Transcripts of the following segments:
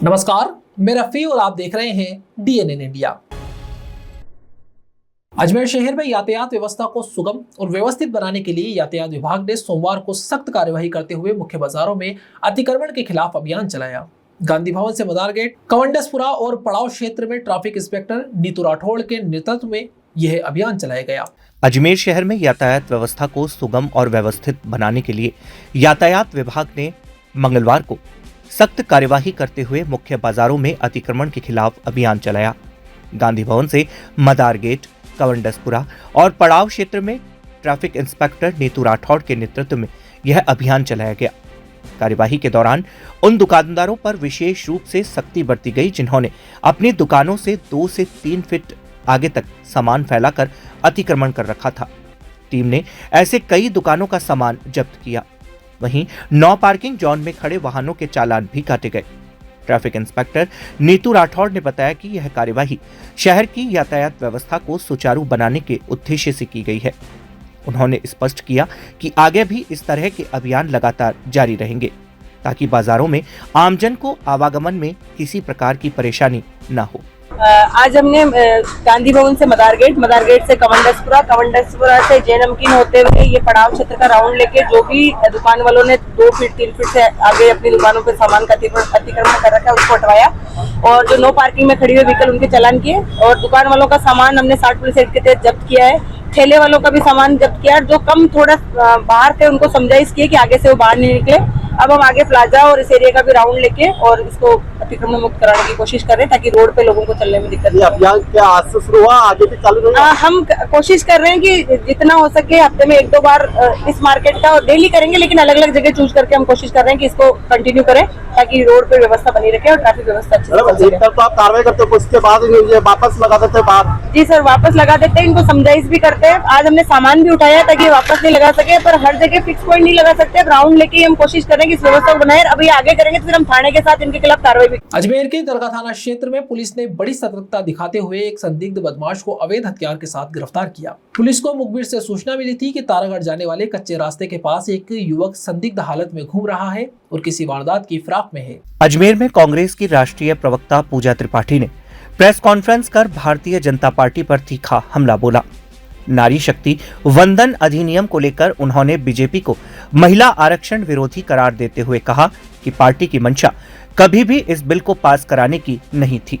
नमस्कार, मैं रफी और आप देख रहे हैं डीएनएन इंडिया। अजमेर शहर में यातायात व्यवस्था को सुगम और व्यवस्थित बनाने के लिए यातायात विभाग ने सोमवार को सख्त कार्यवाही करते हुए मुख्य बाजारों में अतिक्रमण के खिलाफ अभियान चलाया। गांधी भवन से मदार गेट, कवंडसपुरा और पड़ाव क्षेत्र में ट्रैफिक इंस्पेक्टर नीतू राठौड़ के नेतृत्व में यह अभियान चलाया गया। अजमेर शहर में यातायात व्यवस्था को सुगम और व्यवस्थित बनाने के लिए यातायात विभाग ने मंगलवार को सख्त कार्यवाही करते हुए मुख्य बाजारों में अतिक्रमण के खिलाफ अभियान चलाया। गांधी भवन से मदार गेट, कवंडसपुरा और पड़ाव क्षेत्र में ट्रैफिक इंस्पेक्टर नीतू राठौड़ के नेतृत्व में यह अभियान चलाया गया। कार्यवाही के दौरान उन दुकानदारों पर विशेष रूप से सख्ती बरती गई जिन्होंने अपनी दुकानों से 2 से 3 फीट आगे तक सामान फैलाकर अतिक्रमण कर रखा था। टीम ने ऐसे कई दुकानों का सामान जब्त किया। वहीं नो पार्किंग जोन में खड़े वाहनों के चालान भी काटे गए। ट्रैफिक इंस्पेक्टर नीतू राठौड़ ने बताया कि यह कार्यवाही शहर की यातायात व्यवस्था को सुचारू बनाने के उद्देश्य से की गई है। उन्होंने स्पष्ट किया कि आगे भी इस तरह के अभियान लगातार जारी रहेंगे ताकि बाजारों में आमजन को आवागमन में किसी प्रकार की परेशानी न हो। आज हमने गांधी भवन से मदार गेट से कवंडसपुरा से जय नमकीन होते हुए ये पड़ाव क्षेत्र का राउंड लेके जो भी दुकान वालों ने 2 फीट 3 फीट से आगे अपनी दुकानों पे सामान का अतिक्रमण कर रखा है उसको हटवाया और जो नो पार्किंग में खड़ी हुई व्हीकल उनके चालान किए और दुकान वालों का सामान हमने 60 पुलिस एक्ट के तहत जब्त किया है। ठेले वालों का भी सामान जब्त किया है। जो कम थोड़ा बाहर थे उनको समझाइश किए कि आगे से वो बाहर नहीं निकले। अब हम आगे प्लाजा और इस एरिया का भी राउंड लेके और इसको अतिक्रमण मुक्त कराने की कोशिश कर रहे हैं ताकि रोड पे लोगों को चलने में दिक्कत नहीं। अभियान क्या आज से शुरू हुआ, आगे भी चालू रहेगा? हम कोशिश कर रहे हैं कि जितना हो सके हफ्ते में 1-2 बार इस मार्केट का डेली करेंगे, लेकिन अलग अलग जगह चूज करके हम कोशिश कर रहे हैं कि इसको कंटिन्यू करें ताकि रोड पे व्यवस्था बनी रखे और ट्रैफिक व्यवस्था अच्छी से चले। तो आप कार्रवाई करते हो, उसके बाद वापस लगा देते हैं बाहर? जी सर, वापस लगा देते हैं, इनको समझाइश भी करते हैं। आज हमने सामान भी उठाया ताकि वापस नहीं लगा सके, पर हर जगह फिक्स पॉइंट नहीं लगा सकते। राउंड लेके हम कोशिश करें कि इस व्यवस्था को बनाए। अभी आगे करेंगे तो फिर हम थाने के साथ इनके खिलाफ कार्रवाई भी। अजमेर के दरगाह थाना क्षेत्र में पुलिस ने बड़ी सतर्कता दिखाते हुए एक संदिग्ध बदमाश को अवैध हथियार के साथ गिरफ्तार किया। पुलिस को मुखबिर से सूचना मिली थी कि तारागढ़ जाने वाले कच्चे रास्ते के पास एक युवक संदिग्ध हालत में घूम रहा है और किसी वारदात की फिराक में है। अजमेर में कांग्रेस की राष्ट्रीय प्रवक्ता पूजा त्रिपाठी ने प्रेस कॉन्फ्रेंस कर भारतीय जनता पार्टी पर तीखा हमला बोला। नारी शक्ति वंदन अधिनियम को लेकर उन्होंने बीजेपी को महिला आरक्षण विरोधी करार देते हुए कहा कि पार्टी की मंशा कभी भी इस बिल को पास कराने की नहीं थी।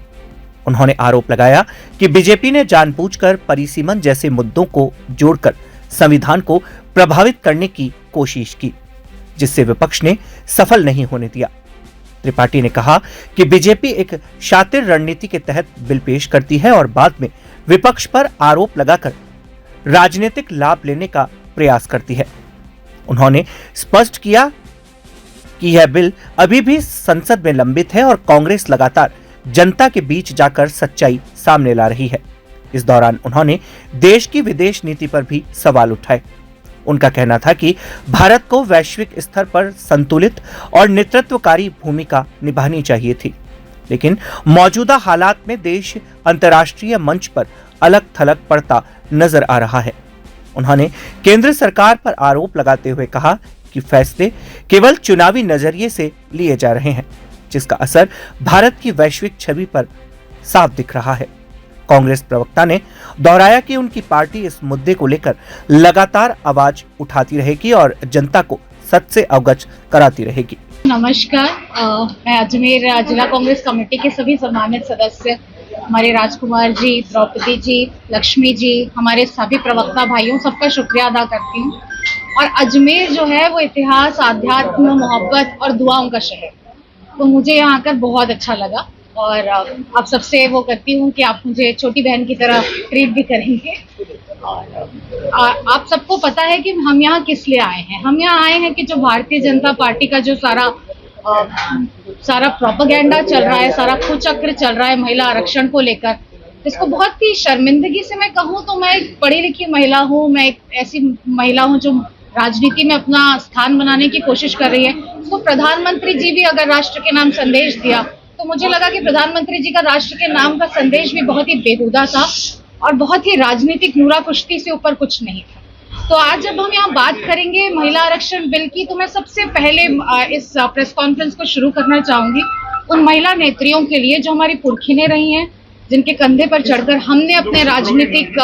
उन्होंने आरोप लगाया कि बीजेपी ने जानबूझकर परिसीमन जैसे मुद्दों को जोड़कर संविधान को प्रभावित करने की कोशिश की, जिससे विपक्ष ने सफल नहीं होने दिया। त्रिपाठी ने कहा कि बीजेपी एक शातिर रणनीति के तहत बिल पेश करती है और बाद में विपक्ष पर आरोप लगाकर राजनीतिक लाभ लेने का प्रयास करती है। उन्होंने स्पष्ट किया कि यह बिल अभी भी संसद में लंबित है और कांग्रेस लगातार जनता के बीच जाकर सच्चाई सामने ला रही है। इस दौरान उन्होंने देश की विदेश नीति पर भी सवाल उठाए। उनका कहना था कि भारत को वैश्विक स्तर पर संतुलित और नेतृत्वकारी भूमिका निभानी चाहिए थी, लेकिन मौजूदा हालात में देश अंतर्राष्ट्रीय मंच पर अलग थलग पड़ता नजर आ रहा है। उन्होंने केंद्र सरकार पर आरोप लगाते हुए कहा कि फैसले केवल चुनावी नजरिए से लिए जा रहे हैं, जिसका असर भारत की वैश्विक छवि पर साफ दिख रहा है। कांग्रेस प्रवक्ता ने दोहराया कि उनकी पार्टी इस मुद्दे को लेकर लगातार आवाज उठाती रहेगी और जनता को सच से अवगत कराती रहेगी। नमस्कार, मैं अजमेर जिला कांग्रेस कमेटी के सभी सम्मानित सदस्य, हमारे राजकुमार जी, द्रौपदी जी, लक्ष्मी जी, हमारे सभी प्रवक्ता भाइयों, सबका शुक्रिया अदा करती हूँ। और अजमेर जो है वो इतिहास, आध्यात्म, मोहब्बत और दुआओं का शहर, तो मुझे यहाँ आकर बहुत अच्छा लगा और आप सबसे वो करती हूँ कि आप मुझे छोटी बहन की तरह ट्रीट भी करेंगे। और आप सबको पता है कि हम यहाँ किस लिए आए हैं। हम यहाँ आए हैं कि जो भारतीय जनता पार्टी का जो सारा प्रोपेगेंडा चल रहा है, सारा कुचक्र चल रहा है महिला आरक्षण को लेकर, इसको बहुत ही शर्मिंदगी से मैं कहूँ तो मैं एक पढ़ी लिखी महिला हूँ, मैं एक ऐसी महिला हूँ जो राजनीति में अपना स्थान बनाने की कोशिश कर रही है। तो प्रधानमंत्री जी भी अगर राष्ट्र के नाम संदेश दिया तो मुझे लगा कि प्रधानमंत्री जी का राष्ट्र के नाम का संदेश भी बहुत ही बेहुदा था और बहुत ही राजनीतिक नूरा कुश्ती से ऊपर कुछ नहीं था। तो आज जब हम यहाँ बात करेंगे महिला आरक्षण बिल की, तो मैं सबसे पहले इस प्रेस कॉन्फ्रेंस को शुरू करना चाहूंगी उन महिला नेत्रियों के लिए जो हमारी पुरखिनें रही हैं, जिनके कंधे पर चढ़कर हमने अपने राजनीतिक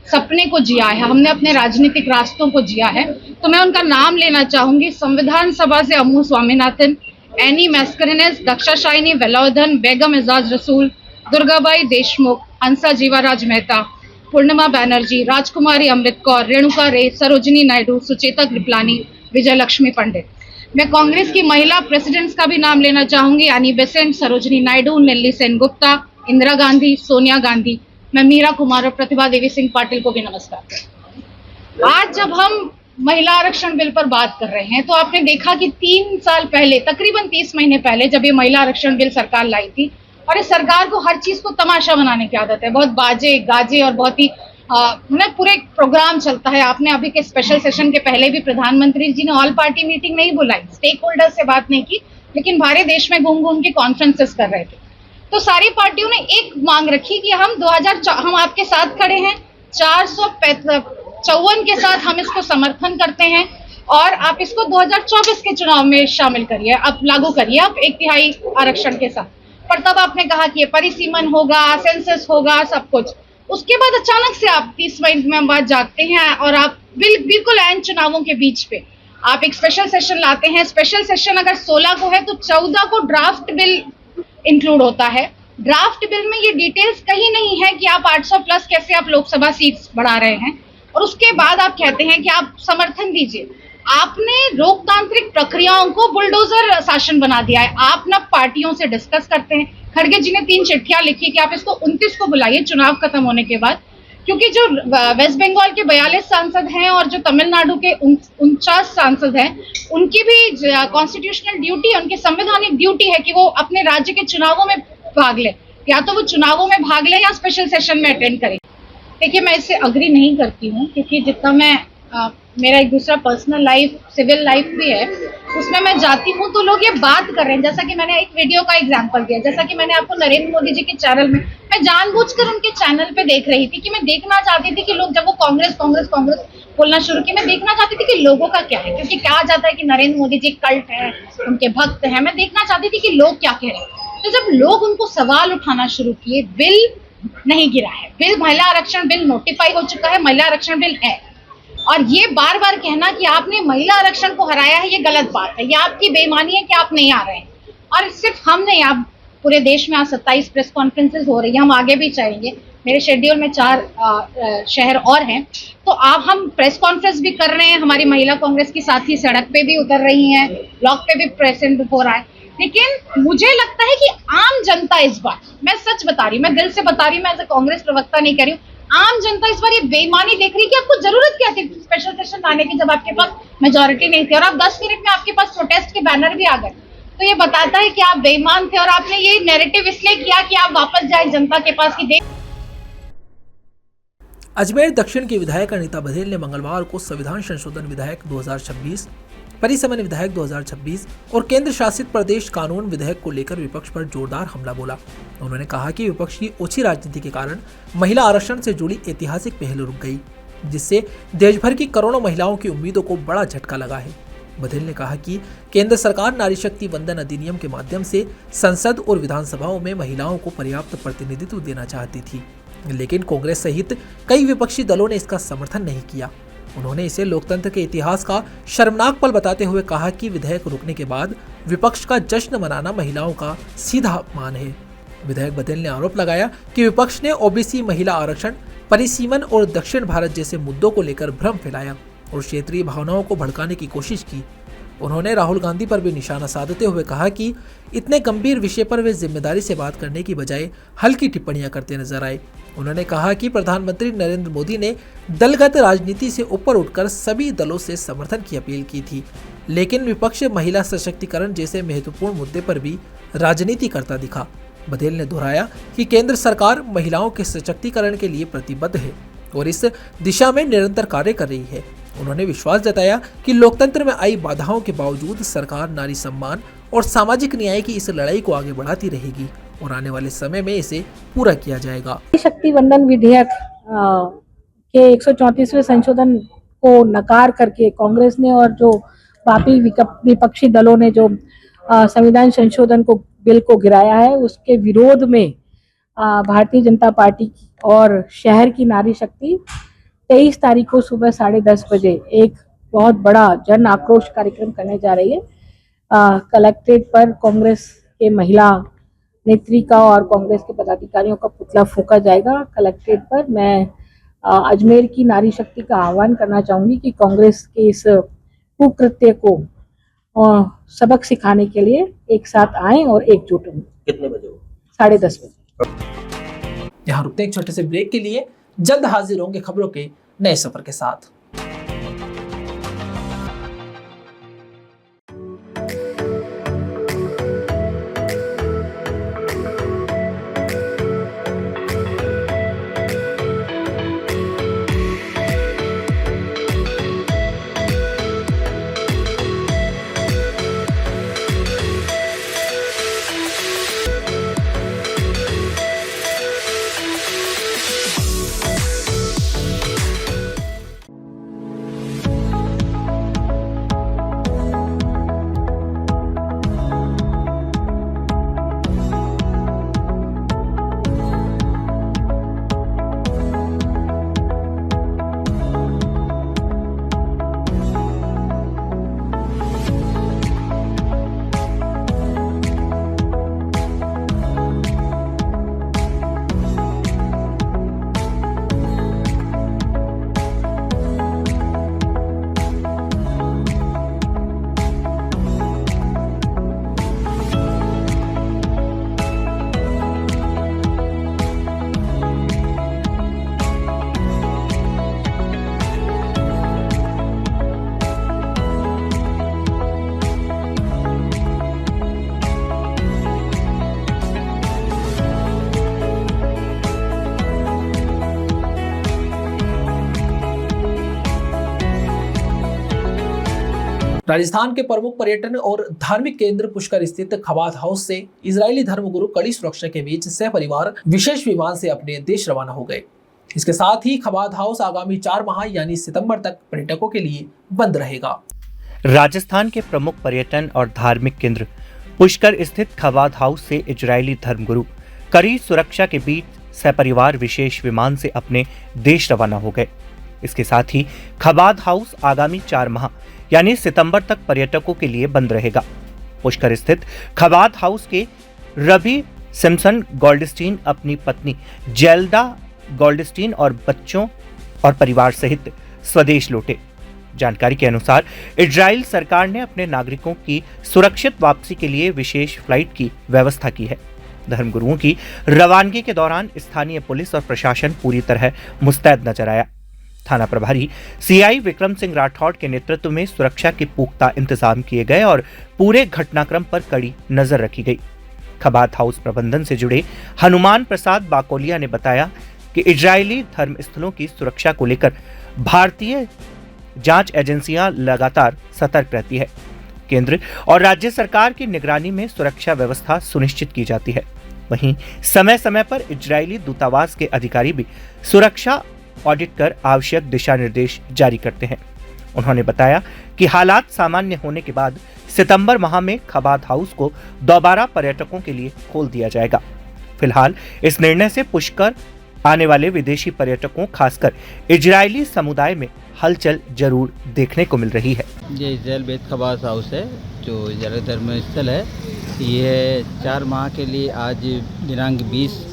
सपने को जिया है, हमने अपने राजनीतिक रास्तों को जिया है। तो मैं उनका नाम लेना चाहूंगी। संविधान सभा से अम्मू स्वामीनाथन, एनी मैस्करेनेस, दक्षा शाइनी वेलावधन, बेगम एजाज रसूल, दुर्गाबाई देशमुख, हंसा जीवाराज मेहता, पूर्णिमा बैनर्जी, राजकुमारी अमृत कौर, रेणुका रे, सरोजिनी नायडू, सुचेता कृपलानी, विजय लक्ष्मी पंडित। मैं कांग्रेस की महिला प्रेसिडेंट्स का भी नाम लेना चाहूंगी। यानी बेसेंट, सरोजिनी नायडू, नेल्ली सेन गुप्ता, इंदिरा गांधी, सोनिया गांधी। मैं मीरा कुमार और प्रतिभा देवी सिंह पाटिल को भी नमस्कार करती हूं। आज जब हम महिला आरक्षण बिल पर बात कर रहे हैं तो आपने देखा कि 3 साल पहले, तकरीबन 30 महीने पहले, जब ये महिला आरक्षण बिल सरकार लाई थी, और इस सरकार को हर चीज को तमाशा बनाने की आदत है, बहुत बाजे गाजे और बहुत ही पूरे प्रोग्राम चलता है। आपने अभी के स्पेशल सेशन के पहले भी प्रधानमंत्री जी ने ऑल पार्टी मीटिंग नहीं बुलाई, स्टेक होल्डर से बात नहीं की, लेकिन भारे देश में घूम घूम के कॉन्फ्रेंसेस कर रहे थे। तो सारी पार्टियों ने एक मांग रखी कि हम आपके साथ खड़े हैं, 454 के साथ हम इसको समर्थन करते हैं और आप इसको 2024 के चुनाव में शामिल करिए, आप लागू करिए आप 1/3 आरक्षण के साथ। पर तब आपने कहा कि ये परिसीमन होगा, सेंसस होगा, सब कुछ। उसके बाद अचानक से आप 30 मई में बाद जागते हैं और आप बिल्कुल ऐन चुनावों के बीच पे आप एक स्पेशल सेशन लाते हैं। स्पेशल सेशन अगर 16 को है तो 14 को ड्राफ्ट बिल इंक्लूड होता है। ड्राफ्ट बिल में ये डिटेल्स कहीं नहीं है कि आप 800 प्लस कैसे आप लोकसभा सीट्स बढ़ा रहे हैं, और उसके बाद आप कहते हैं कि आप समर्थन दीजिए। आपने लोकतांत्रिक प्रक्रियाओं को बुलडोजर शासन बना दिया है। आप ना पार्टियों से डिस्कस करते हैं। खड़गे जी ने 3 चिट्ठियां लिखी कि आप इसको 29 को बुलाइए चुनाव खत्म होने के बाद, क्योंकि जो वेस्ट बंगाल के 42 सांसद हैं और जो तमिलनाडु के 49 सांसद हैं, उनकी भी कॉन्स्टिट्यूशनल ड्यूटी, उनकी संवैधानिक ड्यूटी है कि वो अपने राज्य के चुनावों में भाग ले, या तो वो चुनावों में भाग ले या स्पेशल सेशन में अटेंड करें। देखिए, मैं इससे अग्री नहीं करती हूँ, क्योंकि जितना मैं मेरा एक दूसरा पर्सनल लाइफ, सिविल लाइफ भी है, उसमें मैं जाती हूँ तो लोग ये बात कर रहे हैं। जैसा कि मैंने एक वीडियो का एग्जांपल दिया, जैसा कि मैंने आपको नरेंद्र मोदी जी के चैनल में, मैं जानबूझकर उनके चैनल पे देख रही थी कि मैं देखना चाहती थी कि लोग, जब वो कांग्रेस कांग्रेस कांग्रेस बोलना शुरू की, मैं देखना चाहती थी कि लोगों का क्या है, क्योंकि कहा जाता है कि नरेंद्र मोदी जी कल्ट है, उनके भक्त हैं। मैं देखना चाहती थी कि लोग क्या कह रहे हैं। तो जब लोग उनको सवाल उठाना शुरू किए, बिल नहीं गिरा है, बिल, महिला आरक्षण बिल नोटिफाई हो चुका है, महिला आरक्षण बिल है, और ये बार बार कहना कि आपने महिला आरक्षण को हराया है, ये गलत बात है, ये आपकी बेईमानी है कि आप नहीं आ रहे हैं। और सिर्फ हम नहीं, आप पूरे देश में आज 27 प्रेस कॉन्फ्रेंसेस हो रही है, हम आगे भी चाहेंगे। मेरे शेड्यूल में 4 शहर और हैं, तो आप, हम प्रेस कॉन्फ्रेंस भी कर रहे हैं, हमारी महिला कांग्रेस की साथी सड़क पे भी उतर रही हैं, ब्लॉक पे भी प्रेजेंट हो रहा है। लेकिन मुझे लगता है कि आम जनता इस बार, मैं सच बता रही हूँ, मैं दिल से बता रही हूँ, मैं एज ए कांग्रेस प्रवक्ता नहीं कर रही हूँ, आम जनता इस बार ये बेईमानी देख रही है कि आपको जरूरत क्या थी स्पेशल सेशन लाने की, जब आपके पास मेजोरिटी नहीं थी और आप 10 मिनट में आपके पास प्रोटेस्ट के बैनर भी आ गए। तो ये बताता है कि आप बेईमान थे और आपने ये नैरेटिव इसलिए किया कि आप वापस जाए जनता के पास की। अजमेर दक्षिण की विधायक अनीता बघेल ने मंगलवार को संविधान संशोधन विधेयक 2026, परिसमन विधेयक 2026 और केंद्र शासित प्रदेश कानून विधेयक को लेकर विपक्ष पर जोरदार हमला बोला। उन्होंने कहा कि विपक्ष की ओछी राजनीति के कारण महिला आरक्षण से जुड़ी ऐतिहासिक पहल रुक गई, जिससे देश भर की करोड़ों महिलाओं की उम्मीदों को बड़ा झटका लगा है। बघेल ने कहा कि केंद्र सरकार नारी शक्ति वंदन अधिनियम के माध्यम से संसद और विधानसभाओं में महिलाओं को पर्याप्त प्रतिनिधित्व देना चाहती थी, लेकिन कांग्रेस सहित कई विपक्षी दलों ने इसका समर्थन नहीं किया। उन्होंने इसे लोकतंत्र के इतिहास का शर्मनाक पल बताते हुए कहा कि विधेयक रुकने के बाद विपक्ष का जश्न मनाना महिलाओं का सीधा अपमान है। विधायक बघेल ने आरोप लगाया कि विपक्ष ने ओबीसी, महिला आरक्षण, परिसीमन और दक्षिण भारत जैसे मुद्दों को लेकर भ्रम फैलाया और क्षेत्रीय भावनाओं को भड़काने की कोशिश की। उन्होंने राहुल गांधी पर भी निशाना साधते हुए कहा कि इतने गंभीर विषय पर वे जिम्मेदारी से बात करने की बजाय हल्की टिप्पणियां करते नजर आए। उन्होंने कहा कि प्रधानमंत्री नरेंद्र मोदी ने दलगत राजनीति से ऊपर उठकर सभी दलों से समर्थन की अपील की थी, लेकिन विपक्ष महिला सशक्तिकरण जैसे महत्वपूर्ण मुद्दे पर भी राजनीति करता दिखा। बघेल ने दोहराया कि केंद्र सरकार महिलाओं के सशक्तिकरण के लिए प्रतिबद्ध है और इस दिशा में निरंतर कार्य कर रही है। उन्होंने विश्वास जताया कि लोकतंत्र में आई बाधाओं के बावजूद सरकार नारी सम्मान और सामाजिक न्याय की इस लड़ाई को आगे बढ़ाती रहेगी और आने वाले समय में इसे पूरा किया जाएगा। शक्ति वंदन विधेयक के 134वें संशोधन को नकार करके कांग्रेस ने और जो बाकी विपक्षी दलों ने जो संविधान संशोधन को बिल को गिराया है, उसके विरोध में भारतीय जनता पार्टी और शहर की नारी शक्ति 23 तारीख को सुबह 10:30 बजे एक बहुत बड़ा जन आक्रोश कार्यक्रम करने जा रही है। कलेक्ट्रेट पर कांग्रेस के महिला नेत्री का और कांग्रेस के पदाधिकारियों का पुतला फूंका जाएगा कलेक्ट्रेट पर। मैं अजमेर की नारी शक्ति का आह्वान करना चाहूंगी कि कांग्रेस के इस कुकृत्य को सबक सिखाने के लिए एक साथ आएं और एकजुट हों। कितने बजे? 10:30 बजे। यहाँ रुकते हैं एक छोटे से ब्रेक के लिए, जल्द हाजिर होंगे खबरों के नए सफर के साथ। राजस्थान के प्रमुख पर्यटन और धार्मिक केंद्र पुष्कर स्थित खबात हाउस से इजरायली धर्मगुरु कड़ी सुरक्षा के बीच सहपरिवार विशेष विमान से अपने देश रवाना हो गए। इसके साथ ही खबात हाउस आगामी 4 माह यानी सितंबर तक पर्यटकों के लिए बंद रहेगा। राजस्थान के प्रमुख पर्यटन और धार्मिक केंद्र पुष्कर स्थित खबात हाउस से इजरायली धर्मगुरु कड़ी सुरक्षा के बीच सहपरिवार विशेष विमान से अपने देश रवाना हो गए। इसके साथ ही खबात हाउस आगामी 4 माह यानी सितंबर तक पर्यटकों के लिए बंद रहेगा। पुष्कर स्थित खबात हाउस के रवि सिम्पसन गोल्डस्टीन अपनी पत्नी जेल्डा गोल्डस्टीन और बच्चों और परिवार सहित स्वदेश लौटे। जानकारी के अनुसार इजराइल सरकार ने अपने नागरिकों की सुरक्षित वापसी के लिए विशेष फ्लाइट की व्यवस्था की है। धर्मगुरुओं की रवानगी के दौरान स्थानीय पुलिस और प्रशासन पूरी तरह मुस्तैद नजर आया। थाना प्रभारी सीआई विक्रम सिंह राठौड़ के नेतृत्व में सुरक्षा के पुख्ता इंतजाम किए गए और पूरे घटनाक्रम पर कड़ी नजर रखी गई। खबात हाउस प्रबंधन से जुड़े हनुमान प्रसाद बाकोलिया ने बताया कि इजरायली धर्म स्थलों की सुरक्षा को लेकर भारतीय जांच एजेंसियां लगातार सतर्क रहती है। केंद्र और राज्य सरकार की निगरानी में सुरक्षा व्यवस्था सुनिश्चित की जाती है। वहीं समय समय पर इजरायली दूतावास के अधिकारी भी सुरक्षा ऑडिट कर आवश्यक दिशा निर्देश जारी करते हैं। उन्होंने बताया कि हालात सामान्य होने के बाद सितंबर माह में खबात हाउस को दोबारा पर्यटकों के लिए खोल दिया जाएगा। फिलहाल इस निर्णय से पुष्कर आने वाले विदेशी पर्यटकों खासकर इजरायली समुदाय में हलचल जरूर देखने को मिल रही है। ये इजराइल बेत खबात हाउस है जो इजरायली धर्म स्थल है। ये 4 माह के लिए आज दिनांक 20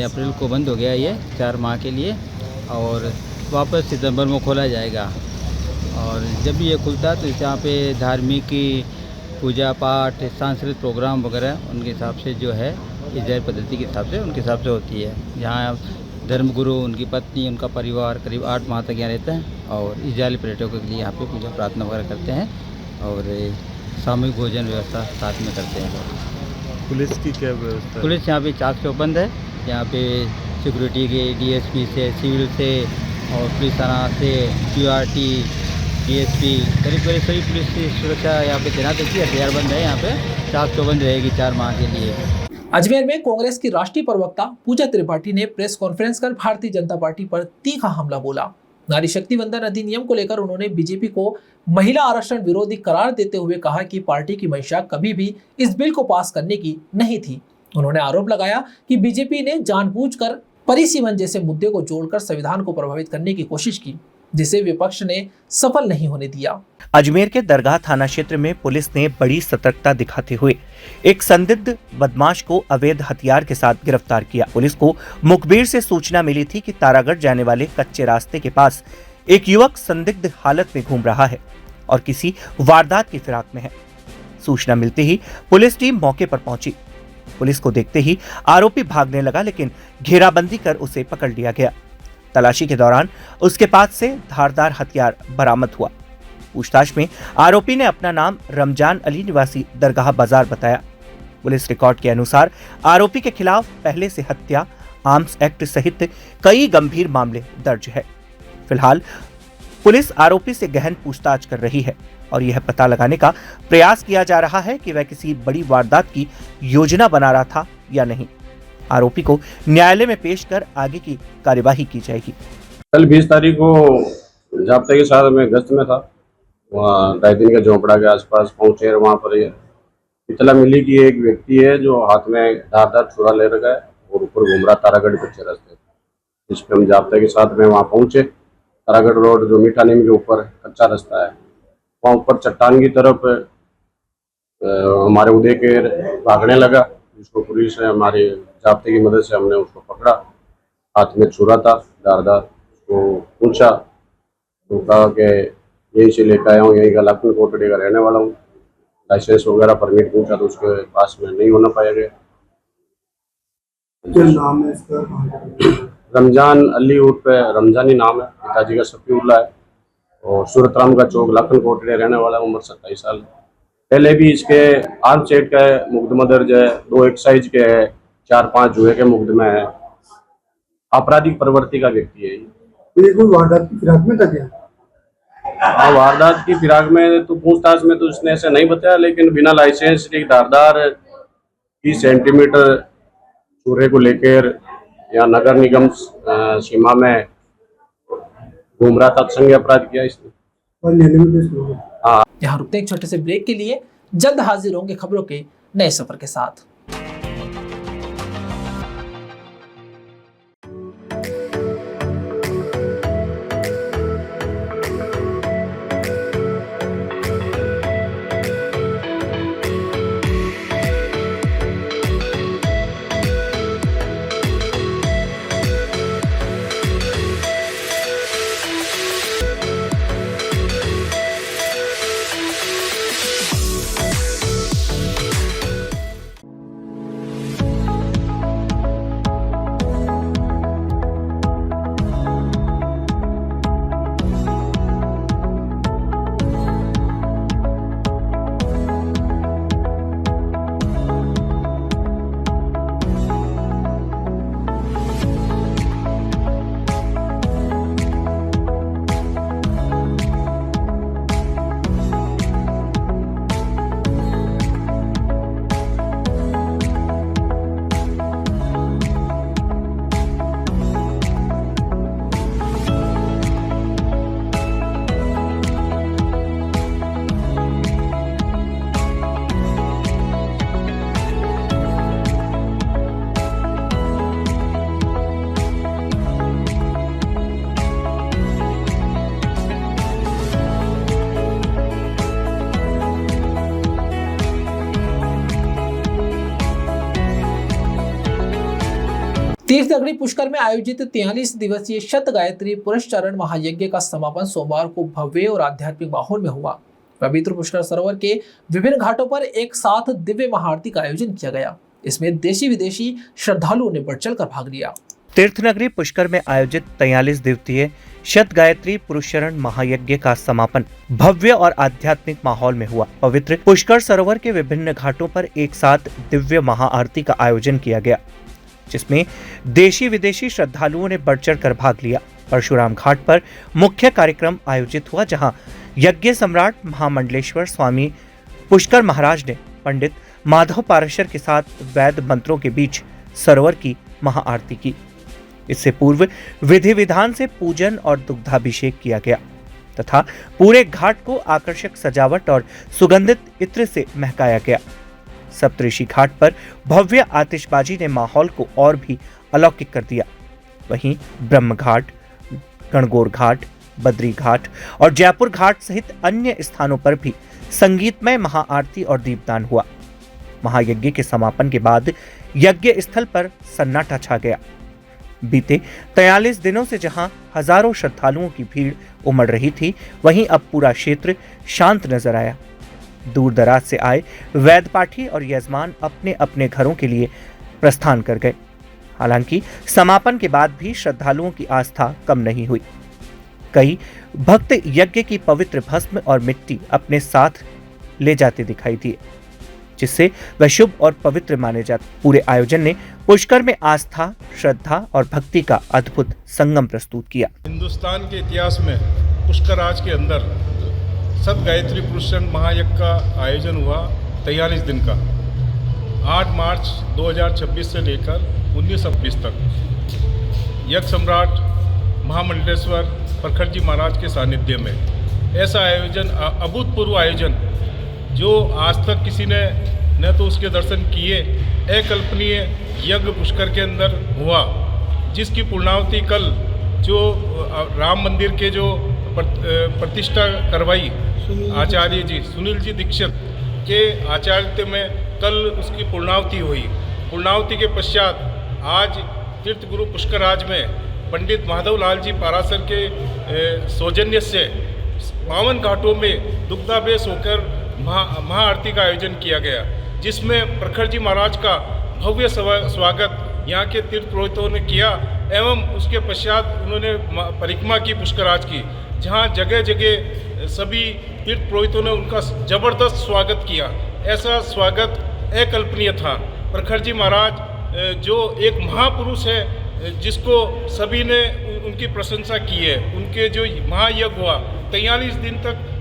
अप्रैल को बंद हो गया ये 4 माह के लिए और वापस सितंबर में खोला जाएगा। और जब भी ये खुलता है तो यहाँ पे धार्मिक पूजा पाठ सांस्कृतिक प्रोग्राम वगैरह उनके हिसाब से जो है इजराइल पद्धति के हिसाब से उनके हिसाब से होती है। यहाँ धर्मगुरु उनकी पत्नी उनका परिवार करीब 8 माह तक यहाँ रहते हैं और इजरायली पर्यटकों के लिए यहाँ पे पूजा प्रार्थना वगैरह करते हैं और सामूहिक भोजन व्यवस्था साथ में करते हैं। पुलिस की क्या व्यवस्था? पुलिस यहाँ पे चाक चौबंद है। यहाँ पे सिक्योरिटी के डीएसपी से सिविल से और पुलिस थाना से क्यूआरटी डीएसपी करीब सभी पुलिस की सुरक्षा यहाँ पे तैनात होती है। हथियारबंद है, यहाँ पे चाक चौबंद रहेगी 4 माह के लिए। अजमेर में कांग्रेस की राष्ट्रीय प्रवक्ता पूजा त्रिपाठी ने प्रेस कॉन्फ्रेंस कर भारतीय जनता पार्टी पर तीखा हमला बोला। नारी शक्ति वंदन अधिनियम को लेकर उन्होंने बीजेपी को महिला आरक्षण विरोधी करार देते हुए कहा कि पार्टी की मंशा कभी भी इस बिल को पास करने की नहीं थी। उन्होंने आरोप लगाया कि बीजेपी ने जानबूझकर परिसीमन जैसे मुद्दे को जोड़कर संविधान को प्रभावित करने की कोशिश की, जिसे विपक्ष ने सफल नहीं होने दिया। अजमेर के दरगाह थाना क्षेत्र में पुलिस ने बड़ी सतर्कता दिखाते हुए एक संदिग्ध बदमाश को अवैध हथियार के साथ गिरफ्तार किया। पुलिस को मुखबिर से सूचना मिली थी कि तारागढ़ जाने वाले कच्चे रास्ते के पास एक युवक संदिग्ध हालत में घूम रहा है और किसी वारदात की फिराक में है। सूचना मिलते ही पुलिस टीम मौके पर पहुंची। पुलिस को देखते ही आरोपी भागने लगा, लेकिन घेराबंदी कर उसे पकड़ लिया गया। तलाशी के दौरान उसके पास से धारदार हथियार बरामद हुआ। पूछताछ में आरोपी ने अपना नाम रमजान अली निवासी दरगाह बाजार बताया। पुलिस रिकॉर्ड के अनुसार आरोपी के खिलाफ पहले से हत्या, आर्म्स एक्ट सहित कई गंभीर मामले दर्ज है। फिलहाल पुलिस आरोपी से गहन पूछताछ कर रही है और यह पता लगाने का प्रयास किया जा रहा है कि वह किसी बड़ी वारदात की योजना बना रहा था या नहीं। आरोपी को न्यायालय में पेश कर आगे की कार्यवाही की जाएगी। कल 20 तारीख को जाब्ते के साथ मैं गश्त में था, वहाँ दायदीन के झोंपड़ा के आसपास पहुंचे। वहाँ पर इतला मिली कि एक व्यक्ति है जो हाथ में धारदार छुरा ले रखा है और ऊपर घूम रहा तारागढ़ कच्चे रास्ते। जिस पे हम जाब्ते के साथ में वहाँ पहुंचे। तारागढ़ रोड जो मीठा नीम के ऊपर कच्चा रास्ता है, वहाँ ऊपर चट्टान की तरफ हमारे उदय के भागने लगा, जिसको पुलिस ने हमारे जाब्ते की मदद से हमने उसको पकड़ा। हाथ में छुरा था धारदार। उसको पूछा तो कहा कि यहीं से लेकर आया हूँ, यहीं का लाखन कोटड़ी का रहने वाला हूँ। लाइसेंस वगैरह परमिट पूछा तो उसके पास में नहीं होना पाया गया। क्या नाम है इसका? रमजान अली उर्फ रमजानी नाम है, पिताजी का सफीउल्लाह है और सूरतराम का चौक लाखन कोटड़ी रहने वाला, उम्र 27 साल। पहले भी इसके आर्म्स एक्ट का मुकदमा दर्ज है, 2 एक्साइज के है, 4-5 जुए के मुकदमे है। आपराधिक प्रवृत्ति का व्यक्ति है ये कोई वारदात की फिराक में था क्या? हाँ, वारदात की फिराक में तो पूछताछ में तो उसने ऐसे नहीं बताया, लेकिन बिना लाइसेंस एक धारदार 30 सेंटीमीटर छुरे को लेकर या नगर निगम सीमा में घूम रहा था। संज्ञा अपराध किया इसने। हाँ। यहाँ रुकते एक छोटे से ब्रेक के लिए, जल्द हाजिर होंगे खबरों के नए सफर के साथ। तीर्थनगरी पुष्कर में आयोजित 43 दिवसीय शत गायत्री पुरस्चरण महायज्ञ का समापन सोमवार को भव्य और आध्यात्मिक माहौल में हुआ। पवित्र पुष्कर सरोवर के विभिन्न घाटों पर एक साथ दिव्य महाआरती का आयोजन किया गया। इसमें देशी विदेशी श्रद्धालुओं ने बढ़ चढ़कर भाग लिया। तीर्थनगरी पुष्कर में आयोजित 43 दिवसीय शत गायत्री पुरस्चरण महायज्ञ का समापन भव्य और आध्यात्मिक माहौल में हुआ। पवित्र पुष्कर सरोवर के विभिन्न घाटों पर एक साथ दिव्य महाआरती का आयोजन किया गया, जिसमें देशी विदेशी श्रद्धालुओं ने बढ़ चढ़कर भाग लिया। परशुराम घाट पर मुख्य कार्यक्रम आयोजित हुआ, जहां यज्ञ सम्राट महामंडलेश्वर स्वामी पुष्कर महाराज ने पंडित माधव पाराशर के साथ वैद मंत्रों के बीच सरोवर की महाआरती की। इससे पूर्व विधि विधान से पूजन और दुग्धाभिषेक किया गया तथा पूरे घाट को आकर्षक सजावट और सुगंधित इत्र से महकाया गया। सप्तऋषि घाट पर भव्य आतिशबाजी ने माहौल को और भी अलौकिक कर दिया। वहीं ब्रह्म घाट, गणगौर घाट, बद्री घाट और जयपुर घाट सहित अन्य स्थानों पर भी संगीतमय महाआरती और दीपदान हुआ। महायज्ञ के समापन के बाद यज्ञ स्थल पर सन्नाटा छा गया। बीते 43 दिनों से जहां हजारों श्रद्धालुओं की भीड़ उमड़ रही थी, वहीं अब पूरा क्षेत्र शांत नजर आया। दूर दराज से आए वैद पाठी और यजमान अपने अपने घरों के लिए प्रस्थान कर गए। हालांकि समापन के बाद भी श्रद्धालुओं की आस्था कम नहीं हुई। कई भक्त यज्ञ की पवित्र भस्म और मिट्टी अपने साथ ले जाते दिखाई दिए, जिससे वह शुभ और पवित्र माने जाते। पूरे आयोजन ने पुष्कर में आस्था, श्रद्धा और भक्ति का अद्भुत संगम प्रस्तुत किया। हिंदुस्तान के इतिहास में पुष्कराज के अंदर सत गायत्री पुरुषन महायज्ञ का आयोजन हुआ 43 दिन का, 8 मार्च 2026 से लेकर 1926 तक। यज्ञ सम्राट महामंडलेश्वर प्रखर जी महाराज के सानिध्य में ऐसा आयोजन, अभूतपूर्व आयोजन, जो आज तक किसी ने न तो उसके दर्शन किए, अकल्पनीय यज्ञ पुष्कर के अंदर हुआ, जिसकी पूर्णावती कल जो राम मंदिर के जो प्रतिष्ठा करवाई आचार्य जी सुनील जी दीक्षित के आचार्य में कल उसकी पूर्णावती हुई। पूर्णावती के पश्चात आज तीर्थ गुरु पुष्कराज में पंडित माधव लाल जी पारासर के सौजन्य से 52 घाटों में दुग्धाभिषेक होकर महाआरती का आयोजन किया गया, जिसमें प्रखर जी महाराज का भव्य स्वागत यहाँ के तीर्थ पुरोहितों ने किया एवं उसके पश्चात उन्होंने परिक्रमा की पुष्कराज की, जहाँ जगह जगह सभी तीर्थ पुरोहितों ने उनका जबरदस्त स्वागत किया। ऐसा स्वागत अकल्पनीय था। प्रखर जी महाराज जो एक महापुरुष है, जिसको सभी ने उनकी प्रशंसा की है। उनके जो महायज्ञ हुआ 43 दिन तक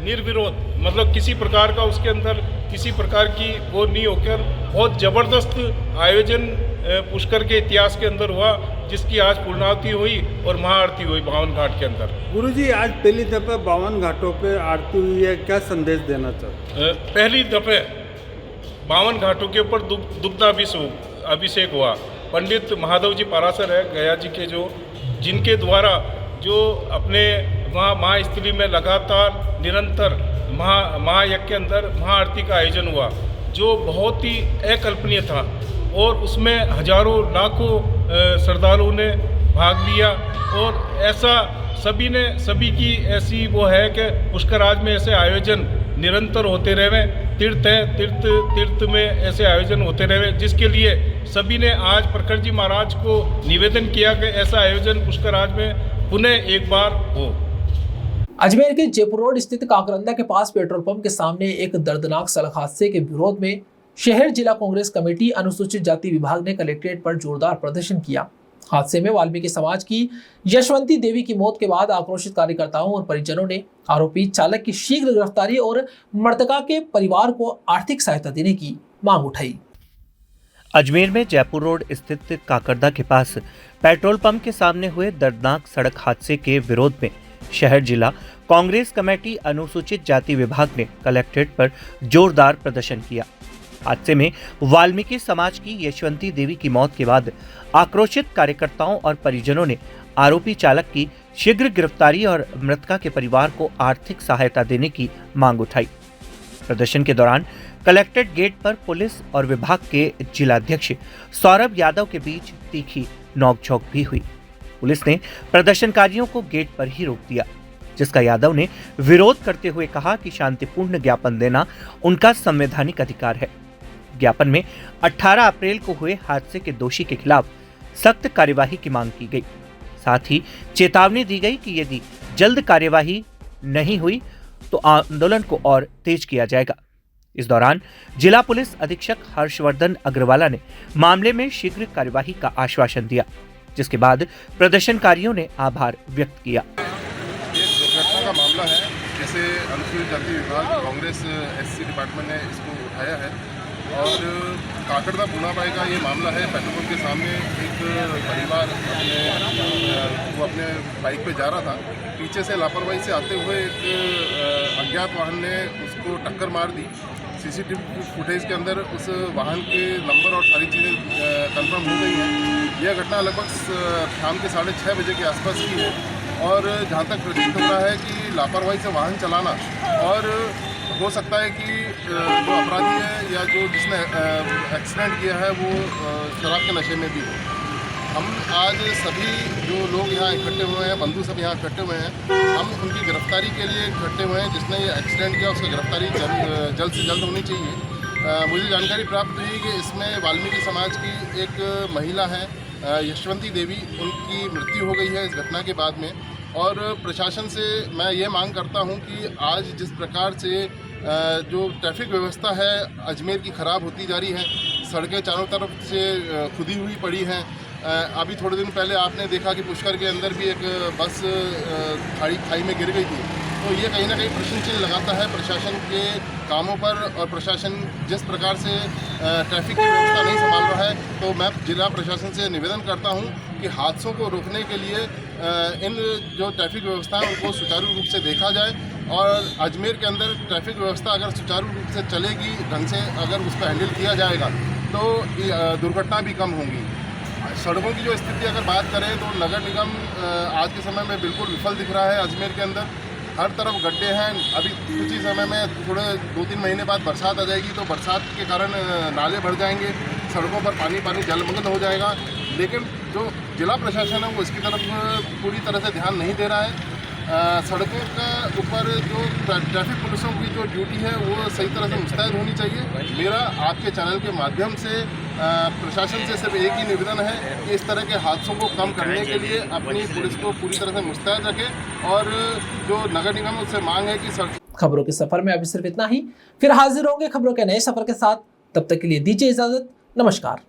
निर्विरोध, मतलब किसी प्रकार का उसके अंदर किसी प्रकार की वो नहीं होकर बहुत ज़बरदस्त आयोजन पुष्कर के इतिहास के अंदर हुआ, जिसकी आज पूर्णावती हुई और महाआरती हुई 52 घाट के अंदर। गुरुजी, आज पहली दफे 52 घाटों पे आरती हुई है, क्या संदेश देना चाहते? पहली दफे 52 घाटों के ऊपर दुग्धाभिषेक हुआ। पंडित माधव जी पारासर है गया जी के, जो जिनके द्वारा जो अपने वहाँ महास्थली में लगातार निरंतर महायज्ञ के अंदर महाआरती का आयोजन हुआ, जो बहुत ही अकल्पनीय था और उसमें हजारों लाखों श्रद्धालुओं ने भाग लिया। और ऐसा सभी की ऐसी वो है कि पुष्कराज में ऐसे आयोजन निरंतर होते रहे। तीर्थ में ऐसे आयोजन होते रहे, जिसके लिए सभी ने आज प्रखर जी महाराज को निवेदन किया कि ऐसा आयोजन पुष्कराज में पुनः एक बार हो। अजमेर के जयपुर रोड स्थित काकरंदा के पास पेट्रोल पंप के सामने एक दर्दनाक सड़क हादसे के विरोध में शहर जिला कांग्रेस कमेटी अनुसूचित जाति विभाग ने कलेक्ट्रेट पर जोरदार प्रदर्शन किया। हादसे में वाल्मीकि समाज की यशवंती देवी की मौत के बाद आक्रोशित कार्यकर्ताओं और परिजनों ने आरोपी चालक की शीघ्र गिरफ्तारी और मृतका के परिवार को आर्थिक सहायता देने की मांग उठाई। अजमेर में जयपुर रोड स्थित काकरदा के पास पेट्रोल पंप के सामने हुए दर्दनाक सड़क हादसे के विरोध में शहर जिला कांग्रेस कमेटी अनुसूचित जाति विभाग ने कलेक्ट्रेट पर जोरदार प्रदर्शन किया। हादसे में वाल्मीकि समाज की यशवंती देवी की मौत के बाद आक्रोशित कार्यकर्ताओं और परिजनों ने आरोपी चालक की शीघ्र गिरफ्तारी और मृतका के परिवार को आर्थिक सहायता देने की मांग उठाई। प्रदर्शन के दौरान कलेक्ट्रेट गेट पर पुलिस और विभाग के जिलाध्यक्ष सौरभ यादव के बीच तीखी नोकझोंक भी हुई। पुलिस ने प्रदर्शनकारियों को गेट पर ही रोक दिया, जिसका यादव ने विरोध करते हुए कहा कि शांतिपूर्ण ज्ञापन देना उनका संवैधानिक अधिकार है। ज्ञापन में 18 अप्रैल को हुए हादसे के दोषी के खिलाफ सख्त कार्यवाही की मांग की गई। साथ ही चेतावनी दी गई कि यदि जल्द कार्यवाही नहीं हुई तो आंदोलन को और तेज किया जाएगा। इस दौरान जिला पुलिस अधीक्षक हर्षवर्धन अग्रवाला ने मामले में शीघ्र कार्यवाही का आश्वासन दिया, जिसके बाद प्रदर्शनकारियों ने आभार व्यक्त किया। एक दुर्घटना का मामला है, जिसे अनुसूचित जाति विभाग कांग्रेस एससी डिपार्टमेंट ने इसको उठाया है और काकड़दा पुनाबाई का ये मामला है। पेट्रोल पंप के सामने एक परिवार वो अपने बाइक पे जा रहा था, पीछे से लापरवाही से आते हुए एक अज्ञात वाहन ने उसको टक्कर मार दी। सीसीटीवी फुटेज के अंदर उस वाहन के नंबर और सारी चीज़ें कंफर्म हो गई हैं। यह घटना लगभग शाम के 6:30 बजे के आसपास की है और जहाँ तक प्रतीत हो रहा है कि लापरवाही से वाहन चलाना और हो सकता है कि जो अपराधी है या जो जिसने एक्सीडेंट किया है वो शराब के नशे में भी हो। हम आज सभी जो लोग यहाँ इकट्ठे हुए हैं, बंधु सब यहाँ इकट्ठे हुए हैं, हम उनकी गिरफ्तारी के लिए इकट्ठे हुए हैं। जिसने ये एक्सीडेंट किया उसकी गिरफ्तारी जल्द से जल्द होनी चाहिए। मुझे जानकारी प्राप्त हुई कि इसमें वाल्मीकि समाज की एक महिला है यशवंती देवी, उनकी मृत्यु हो गई है इस घटना के बाद में। और प्रशासन से मैं ये मांग करता हूँ कि आज जिस प्रकार से जो ट्रैफिक व्यवस्था है अजमेर की ख़राब होती जा रही है, सड़कें चारों तरफ से खुदी हुई पड़ी हैं। अभी थोड़े दिन पहले आपने देखा कि पुष्कर के अंदर भी एक बस खाई में गिर गई थी। तो ये कहीं ना कहीं प्रश्न चिन्ह लगाता है प्रशासन के कामों पर, और प्रशासन जिस प्रकार से ट्रैफिक की व्यवस्था नहीं संभाल रहा है। तो मैं जिला प्रशासन से निवेदन करता हूं कि हादसों को रोकने के लिए इन जो ट्रैफिक व्यवस्था है उनको सुचारू रूप से देखा जाए, और अजमेर के अंदर ट्रैफिक व्यवस्था अगर सुचारू रूप से चलेगी, ढंग से अगर उसको हैंडल किया जाएगा तो दुर्घटना भी कम होंगी। सड़कों की जो स्थिति अगर बात करें तो नगर निगम आज के समय में बिल्कुल विफल दिख रहा है। अजमेर के अंदर हर तरफ गड्ढे हैं। अभी कुछ ही समय में थोड़े 2-3 महीने बाद बरसात आ जाएगी तो बरसात के कारण नाले भर जाएंगे, सड़कों पर पानी जलमग्न हो जाएगा। लेकिन जो जिला प्रशासन है वो इसकी तरफ पूरी तरह से ध्यान नहीं दे रहा है। सड़कों का ऊपर जो ट्रैफिक पुलिसों की जो ड्यूटी है वो सही तरह से मुस्तैद होनी चाहिए। मेरा आपके चैनल के माध्यम से प्रशासन से सिर्फ एक ही निवेदन है कि इस तरह के हादसों को कम करने के लिए अपनी पुलिस को पूरी तरह से मुस्तैद रखें, और जो नगर निगम है उससे मांग है कि खबरों के सफर में अभी सिर्फ इतना ही। फिर हाजिर होंगे खबरों के नए सफर के साथ। तब तक के लिए दीजिए इजाजत। नमस्कार।